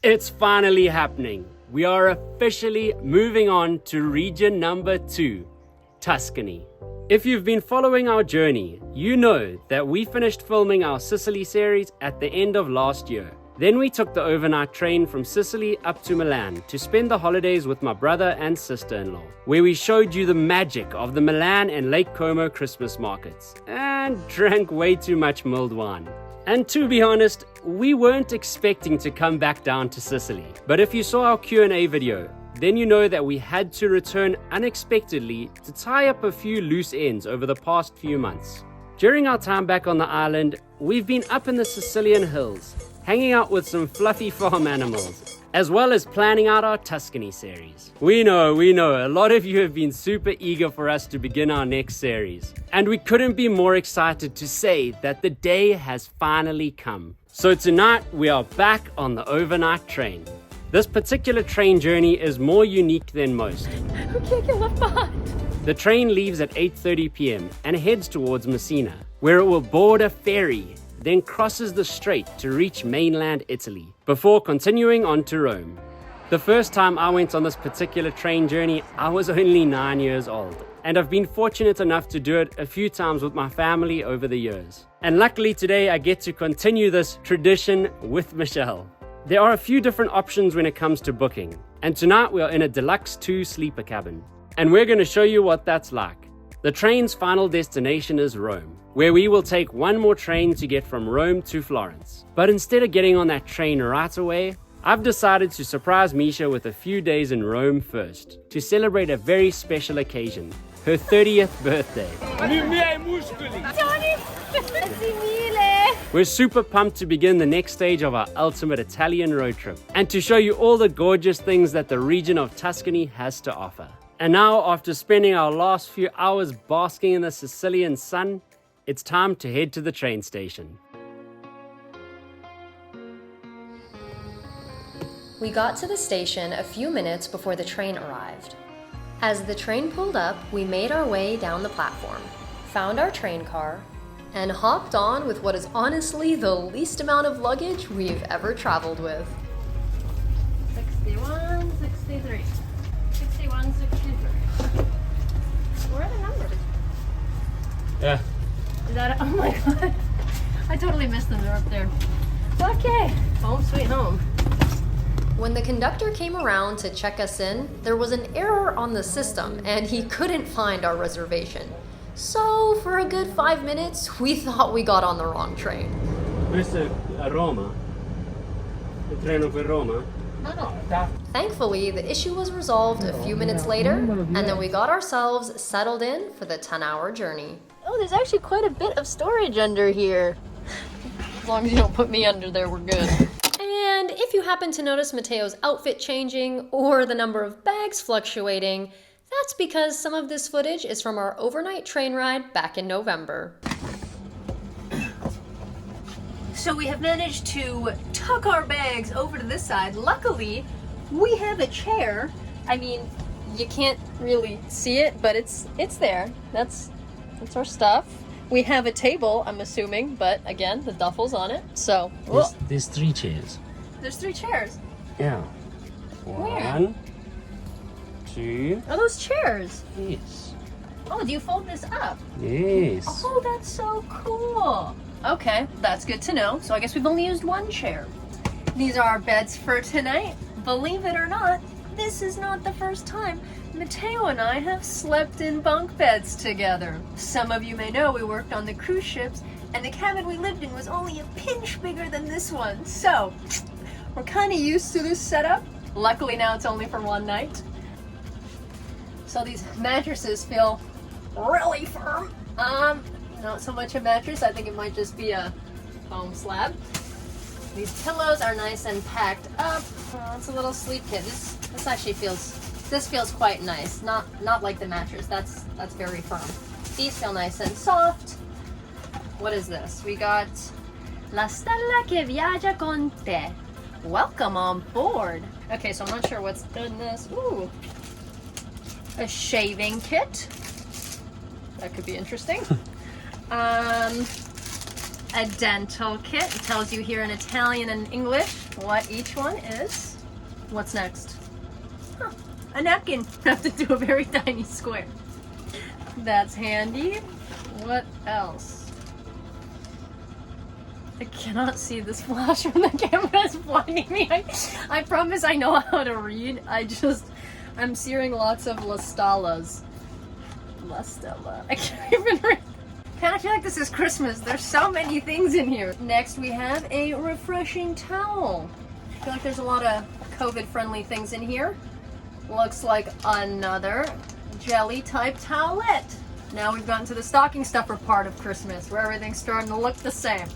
It's finally happening. We are officially moving on to region number 2, Tuscany. If you've been following our journey, you know that we finished filming our Sicily series at the end of last year. Then we took the overnight train from Sicily up to Milan to spend the holidays with my brother and sister-in-law, where we showed you the magic of the Milan and Lake Como Christmas markets, and drank way too much mulled wine. And to be honest, we weren't expecting to come back down to Sicily. But if you saw our Q&A video, then you know that we had to return unexpectedly to tie up a few loose ends over the past few months. During our time back on the island, we've been up in the Sicilian hills, hanging out with some fluffy farm animals, as well as planning out our Tuscany series. We know, a lot of you have been super eager for us to begin our next series. And we couldn't be more excited to say that the day has finally come. So tonight, we are back on the overnight train. This particular train journey is more unique than most. Okay, get left behind. The train leaves at 8:30 p.m. and heads towards Messina, where it will board a ferry, then crosses the Strait to reach mainland Italy, before continuing on to Rome. The first time I went on this particular train journey, I was only 9 years old, and I've been fortunate enough to do it a few times with my family over the years. And luckily today I get to continue this tradition with Michelle. There are a few different options when it comes to booking, and tonight we are in a Deluxe 2 sleeper cabin, and we're going to show you what that's like. The train's final destination is Rome, where we will take one more train to get from Rome to Florence. But instead of getting on that train right away, I've decided to surprise Micha with a few days in Rome first, to celebrate a very special occasion, her 30th birthday. We're super pumped to begin the next stage of our ultimate Italian road trip, and to show you all the gorgeous things that the region of Tuscany has to offer. And now, after spending our last few hours basking in the Sicilian sun, it's time to head to the train station. We got to the station a few minutes before the train arrived. As the train pulled up, we made our way down the platform, found our train car, and hopped on with what is honestly the least amount of luggage we've ever traveled with. 61, 63. 61, 63. Where are the numbers? Yeah. Is that it? Oh my god. I totally missed them. They're up there. Okay. Home sweet home. When the conductor came around to check us in, there was an error on the system and he couldn't find our reservation. So for a good 5 minutes, we thought we got on the wrong train. Questo è a Roma. Il treno per Roma. Thankfully, the issue was resolved a few minutes later, and then we got ourselves settled in for the 10-hour journey. Oh, there's actually quite a bit of storage under here. As long as you don't put me under there, we're good. And if you happen to notice Matteo's outfit changing or the number of bags fluctuating, that's because some of this footage is from our overnight train ride back in November. So we have managed to tuck our bags over to this side. Luckily, we have a chair. I mean, you can't really see it, but it's there. That's our stuff. We have a table, I'm assuming, but again, the duffel's on it. So There's 3 chairs. there's 3 chairs. Yeah. Where? 1, 2. Are those chairs? Yes. Oh, do you fold this up? Yes. Oh, that's so cool. Okay, that's good to know. So I guess we've only used 1 chair. These are our beds for tonight. Believe it or not, this is not the first time Matteo and I have slept in bunk beds together. Some of you may know we worked on the cruise ships, and the cabin we lived in was only a pinch bigger than this one. So we're kind of used to this setup. Luckily now it's only for 1 night. So these mattresses feel really firm. Not so much a mattress, I think it might just be a foam slab. These pillows are nice and packed up. Oh, it's a little sleep kit. This actually feels quite nice. Not like the mattress. That's very firm. These feel nice and soft. What is this? We got La Stella che viaggia con te. Welcome on board. Okay, so I'm not sure what's in this. Ooh. A shaving kit. That could be interesting. a dental kit. It tells you here in Italian and English what each one is. What's next? Huh, a napkin. I have to do a very tiny square. That's handy. What else? I cannot see this flash from the camera. It's blinding me. I promise I know how to read. I'm seeing lots of La Stella's. La Stella. I can't even read. Kind of feel like this is Christmas. There's so many things in here. Next we have a refreshing towel. I feel like there's a lot of COVID-friendly things in here. Looks like another jelly type towelette. Now we've gotten to the stocking stuffer part of Christmas where everything's starting to look the same.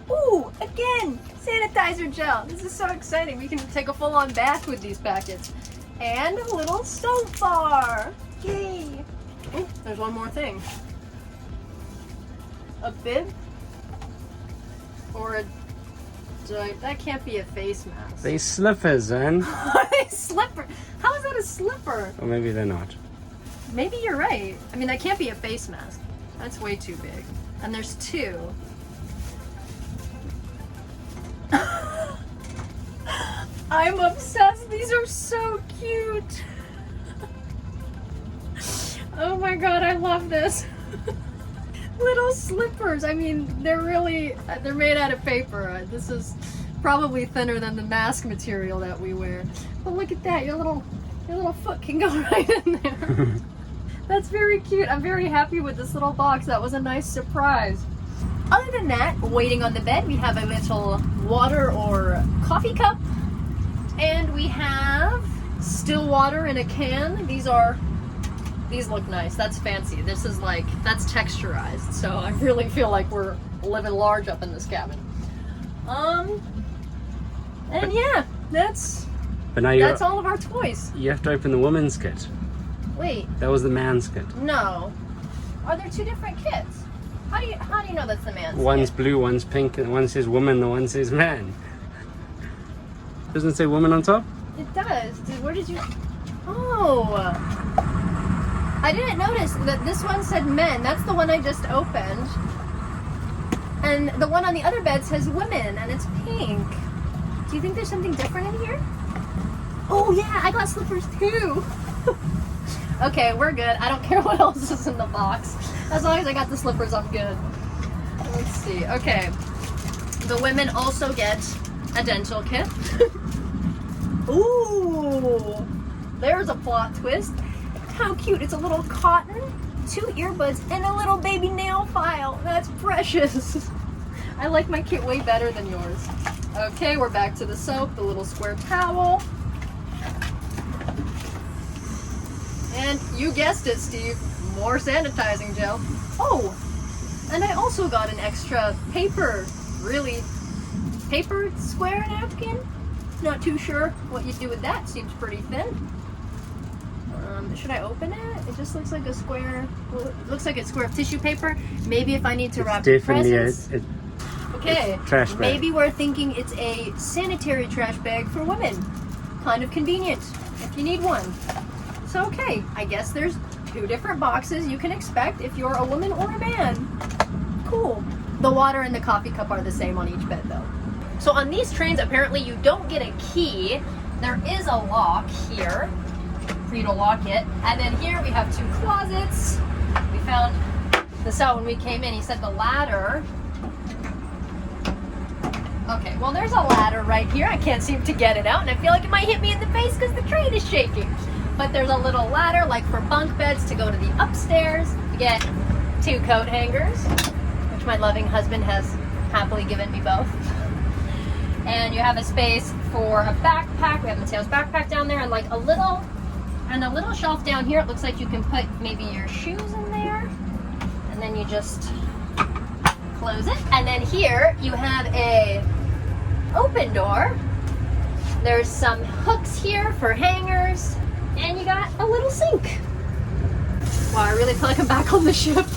Ooh, again, sanitizer gel. This is so exciting. We can take a full-on bath with these packets. And a little soap bar. Yay. Ooh, there's one more thing. A bib? Or a... That can't be a face mask. They slippers, man. They slipper? How is that a slipper? Or maybe they're not. Maybe you're right. I mean, that can't be a face mask. That's way too big. And there's two. I'm obsessed. These are so cute. Oh my god, I love this. Little slippers. I mean, they're made out of paper. This is probably thinner than the mask material that we wear. But look at that. Your little foot can go right in there. That's very cute. I'm very happy with this little box. That was a nice surprise. Other than that, waiting on the bed, we have a little water or coffee cup. And we have still water in a can. These look nice. That's fancy. This is that's texturized. So I really feel like we're living large up in this cabin. And yeah, that's all of our toys. You have to open the woman's kit. Wait. That was the man's kit. No. Are there two different kits? How do you know that's the man's One's kit? blue, one's pink, and one says woman, and one says man. Doesn't it say woman on top? It does. Where did you... Oh. I didn't notice that this one said men. That's the one I just opened. And the one on the other bed says women, and it's pink. Do you think there's something different in here? Oh yeah, I got slippers too. Okay, we're good. I don't care what else is in the box. As long as I got the slippers, I'm good. Let's see. Okay. The women also get a dental kit. Ooh, there's a plot twist. How cute. It's a little cotton, 2 earbuds, and a little baby nail file. That's precious. I like my kit way better than yours. Okay, we're back to the soap, the little square towel. And you guessed it, Steve, more sanitizing gel. Oh, and I also got an extra paper square napkin. Not too sure what you do with that. Seems pretty thin. Should I open it? It just looks like a square. Well, it looks like a square of tissue paper. Maybe if I need to wrap presents. Okay. Trash bag. Maybe we're thinking it's a sanitary trash bag for women. Kind of convenient if you need one. So okay, I guess there's 2 different boxes you can expect if you're a woman or a man. Cool. The water and the coffee cup are the same on each bed though. So on these trains, apparently you don't get a key. There is a lock here for you to lock it. And then here we have 2 closets. We found this out when we came in. He said the ladder. Okay, well there's a ladder right here. I can't seem to get it out and I feel like it might hit me in the face because the train is shaking. But there's a little ladder like for bunk beds to go to the upstairs. You get 2 coat hangers, which my loving husband has happily given me both. And you have a space for a backpack. We have Matteo's backpack down there and like a little shelf down here. It looks like you can put maybe your shoes in there. And then you just close it. And then here you have a open door. There's some hooks here for hangers. And you got a little sink. Wow, I really feel like I'm back on the ship.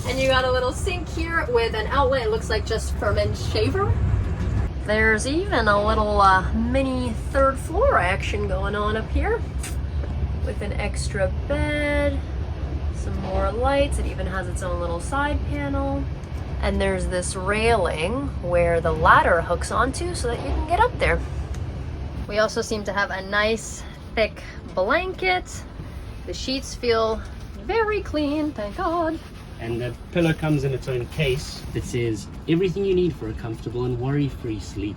And you got a little sink here with an outlet. It looks like just for men's shaver. There's even a little mini 3rd floor action going on up here. With an extra bed, some more lights. It even has its own little side panel. And there's this railing where the ladder hooks onto so that you can get up there. We also seem to have a nice thick blanket. The sheets feel very clean, thank God. And the pillow comes in its own case that says, everything you need for a comfortable and worry-free sleep.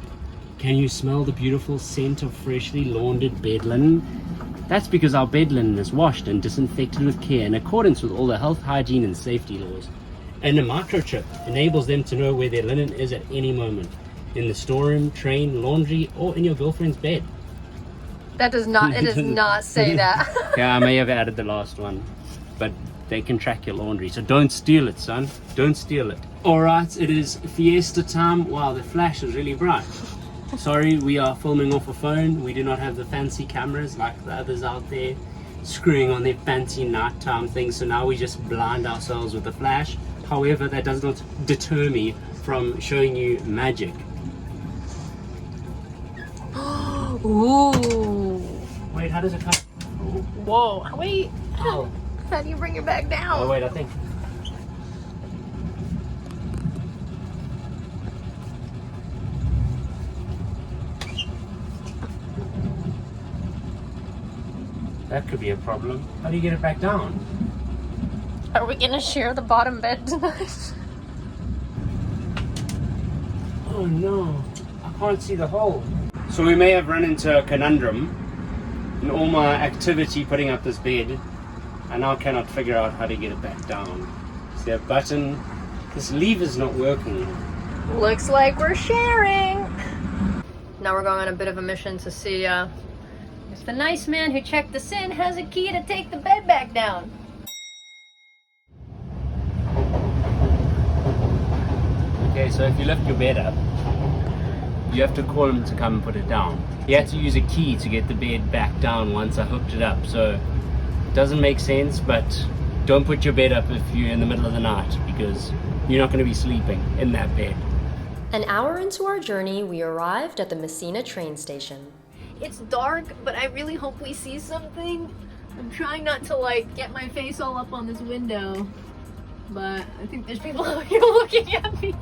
Can you smell the beautiful scent of freshly laundered bed linen? That's because our bed linen is washed and disinfected with care in accordance with all the health, hygiene and safety laws. And a microchip enables them to know where their linen is at any moment. In the storeroom, train, laundry, or in your girlfriend's bed. That does not, it does not say that. Yeah, I may have added the last one, but they can track your laundry, so don't steal it, son. Don't steal it. Alright, it is fiesta time. Wow, the flash is really bright. Sorry, we are filming off a phone. We do not have the fancy cameras like the others out there screwing on their fancy nighttime things, so now we just blind ourselves with the flash. However, that does not deter me from showing you magic. Ooh. Wait, how does it come? Whoa, wait. Oh. How do you bring it back down? Oh, wait, I think. That could be a problem. How do you get it back down? Are we gonna share the bottom bed tonight? Oh no, I can't see the hole. So we may have run into a conundrum. In all my activity putting up this bed, I now cannot figure out how to get it back down. Is there a button? This lever's not working. Looks like we're sharing. Now we're going on a bit of a mission to see if the nice man who checked us in has a key to take the bed back down. Okay, so if you lift your bed up, you have to call him to come and put it down. You have to use a key to get the bed back down once I hooked it up. So it doesn't make sense, but don't put your bed up if you're in the middle of the night, because you're not going to be sleeping in that bed. An hour into our journey, we arrived at the Messina train station. It's dark, but I really hope we see something. I'm trying not to like get my face all up on this window, but I think there's people out here looking at me.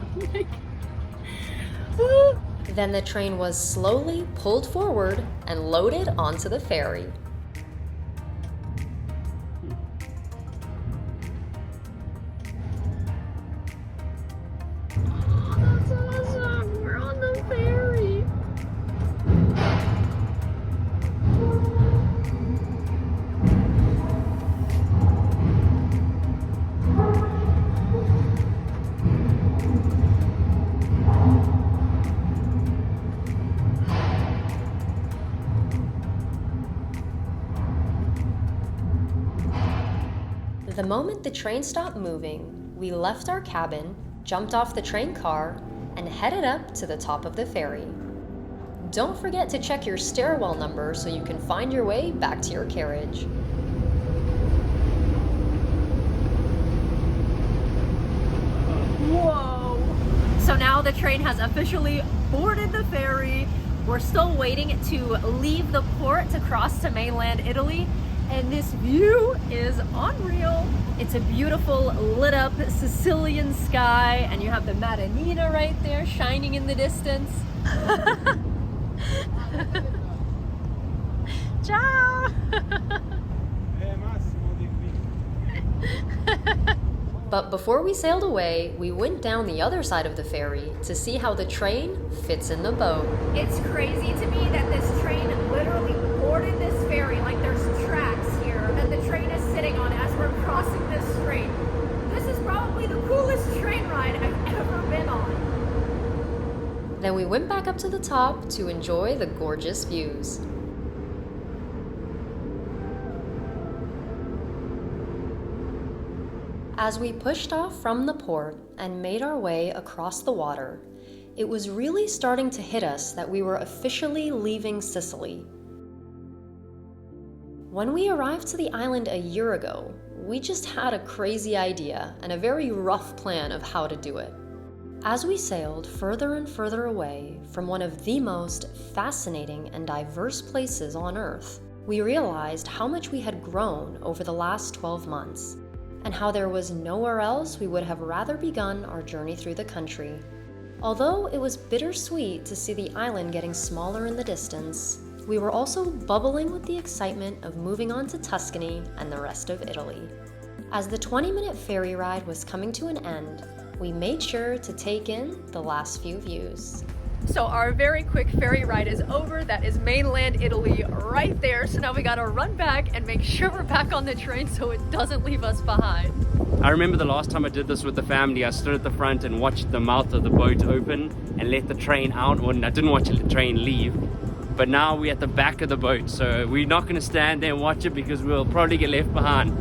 Then the train was slowly pulled forward and loaded onto the ferry. Oh, that's awesome! We're on the ferry! The moment the train stopped moving, we left our cabin, jumped off the train car, and headed up to the top of the ferry. Don't forget to check your stairwell number so you can find your way back to your carriage. Whoa! So now the train has officially boarded the ferry. We're still waiting to leave the port to cross to mainland Italy. And this view is unreal. It's a beautiful lit up Sicilian sky, and you have the Messina right there shining in the distance. Ciao! But before we sailed away, we went down the other side of the ferry to see how the train fits in the boat. It's crazy to me that this train literally boarded this ferry, like there's tracks here that the train is sitting on as we're crossing this strait. This is probably the coolest train ride I've ever been on. Then we went back up to the top to enjoy the gorgeous views. As we pushed off from the port and made our way across the water, it was really starting to hit us that we were officially leaving Sicily. When we arrived to the island a year ago, we just had a crazy idea and a very rough plan of how to do it. As we sailed further and further away from one of the most fascinating and diverse places on Earth, we realized how much we had grown over the last 12 months. and how there was nowhere else we would have rather begun our journey through the country. Although it was bittersweet to see the island getting smaller in the distance, we were also bubbling with the excitement of moving on to Tuscany and the rest of Italy. As the 20-minute ferry ride was coming to an end, we made sure to take in the last few views. So our very quick ferry ride is over. That is mainland Italy right there. So now we gotta run back and make sure we're back on the train so it doesn't leave us behind. I remember the last time I did this with the family, I stood at the front and watched the mouth of the boat open and let the train out. Well, I didn't watch the train leave, but now we're at the back of the boat, so we're not going to stand there and watch it because we'll probably get left behind.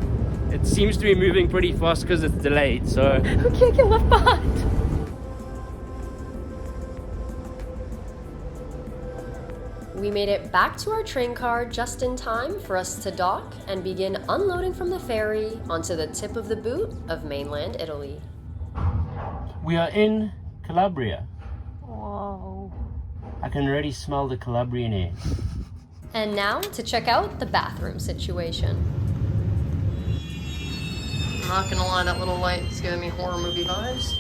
It seems to be moving pretty fast because it's delayed, so We can't get left behind. We made it back to our train car just in time for us to dock and begin unloading from the ferry onto the tip of the boot of mainland Italy. we are in Calabria. Whoa. I can already smell the Calabrian air. And now to check out the bathroom situation. I'm not gonna lie, that little light is giving me horror movie vibes.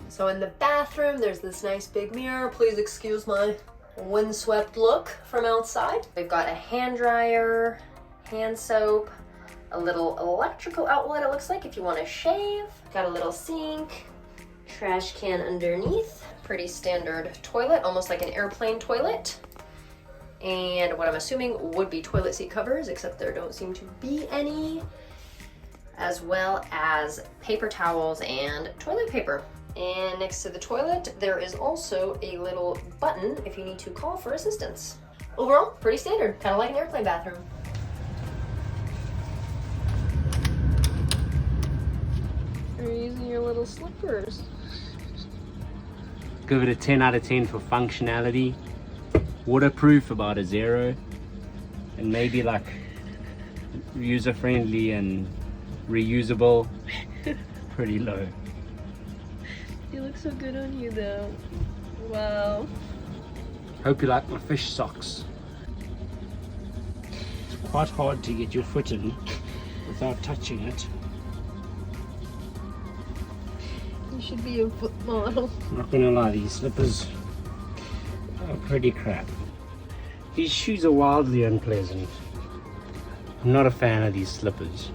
So in the bathroom, there's this nice big mirror. Please excuse my windswept look from outside. We've got a hand dryer, hand soap, a little electrical outlet it looks like if you want to shave. Got a little sink, trash can underneath. Pretty standard toilet, almost like an airplane toilet. And what I'm assuming would be toilet seat covers, except there don't seem to be any. As well as paper towels and toilet paper. And next to the toilet, there is also a little button if you need to call for assistance. Overall, pretty standard, kind of like an airplane bathroom. You're using your little slippers. Give it a 10 out of 10 for functionality. Waterproof, about a 0. And maybe like user-friendly and reusable, pretty low. You look so good on you though. Wow. Hope you like my fish socks. It's quite hard to get your foot in without touching it. You should be a foot model. I'm not gonna lie, these slippers are pretty crap. These shoes are wildly unpleasant. I'm not a fan of these slippers.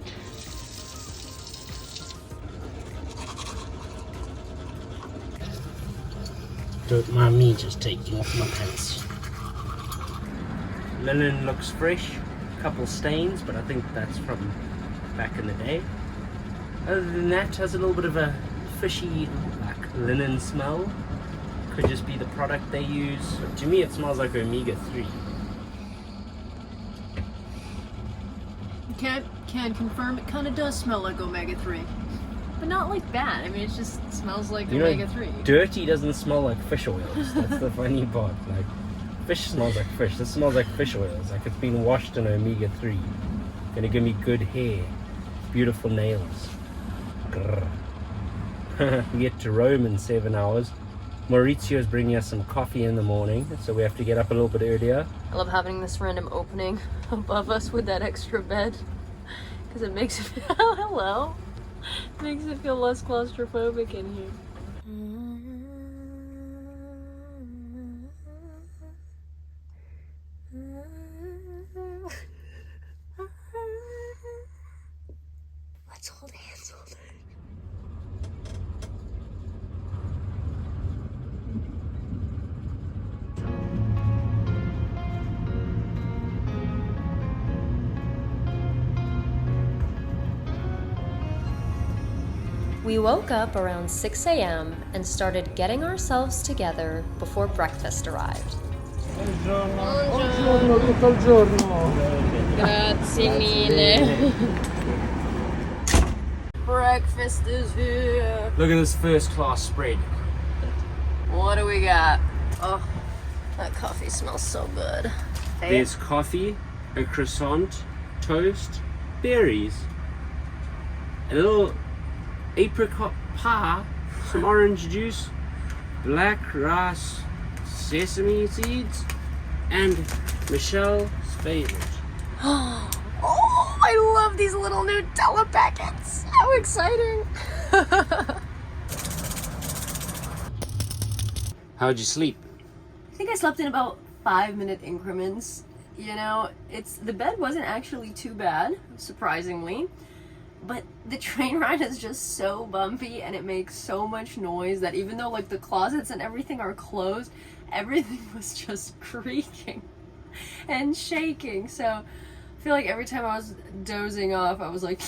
Don't mind me just taking off my pants. Linen looks fresh, couple stains, but I think that's from back in the day. Other than that, has a little bit of a fishy, like linen smell. Could just be the product they use. But to me, it smells like omega-3. Can confirm it kind of does smell like omega-3. But not like bad. I mean, it just smells like omega-3. Dirty doesn't smell like fish oils. That's the funny part. Like, fish smells like fish. This smells like fish oils. Like it's been washed in omega-3. Gonna give me good hair, beautiful nails. We get to Rome in 7 hours. Maurizio's bringing us some coffee in the morning, so we have to get up a little bit earlier. I love having this random opening above us with that extra bed, because it makes it feel, hello, makes it feel less claustrophobic in here. Let's hold hands all day. We woke up around 6 a.m. and started getting ourselves together before breakfast arrived. Grazie mille. Breakfast is here. Look at this first class spread. What do we got? Oh, that coffee smells so good. There's coffee, a croissant, toast, berries, a little apricot pie, some orange juice, black rice, sesame seeds, and Michelle's favorite. Oh I love these little Nutella packets. How exciting. How'd you sleep? I think I slept in about 5-minute increments. You know, the bed wasn't actually too bad, surprisingly. But the train ride is just so bumpy and it makes so much noise that even though like the closets and everything are closed, everything was just creaking and shaking. So I feel like every time I was dozing off, I was like,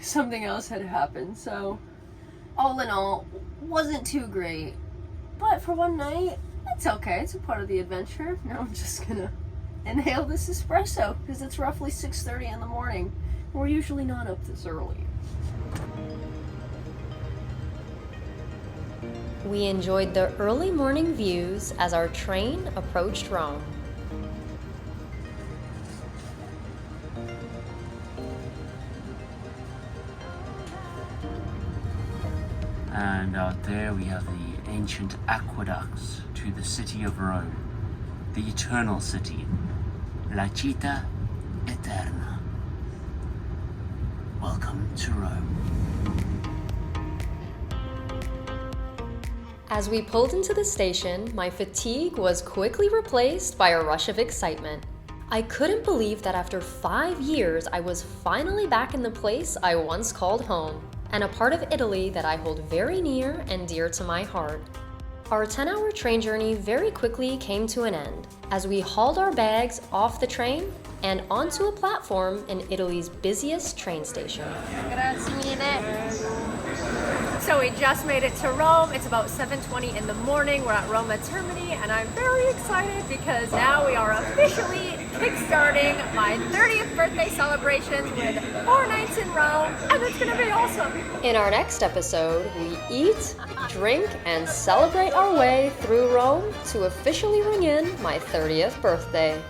something else had happened. So all in all, wasn't too great. But for one night, it's okay. It's a part of the adventure. Now I'm just gonna inhale this espresso because it's roughly 6:30 in the morning. We're usually not up this early. We enjoyed the early morning views as our train approached Rome. And out there we have the ancient aqueducts to the city of Rome, the eternal city, La Città Eterna. Welcome to Rome. As we pulled into the station, my fatigue was quickly replaced by a rush of excitement. I couldn't believe that after 5 years, I was finally back in the place I once called home, and a part of Italy that I hold very near and dear to my heart. Our 10-hour train journey very quickly came to an end as we hauled our bags off the train and onto a platform in Italy's busiest train station. So we just made it to Rome. It's about 7:20 in the morning. We're at Roma Termini and I'm very excited because now we are officially kickstarting my 30th birthday celebrations with 4 nights in Rome, and it's gonna be awesome. In our next episode, we eat, drink, and celebrate our way through Rome to officially ring in my 30th birthday.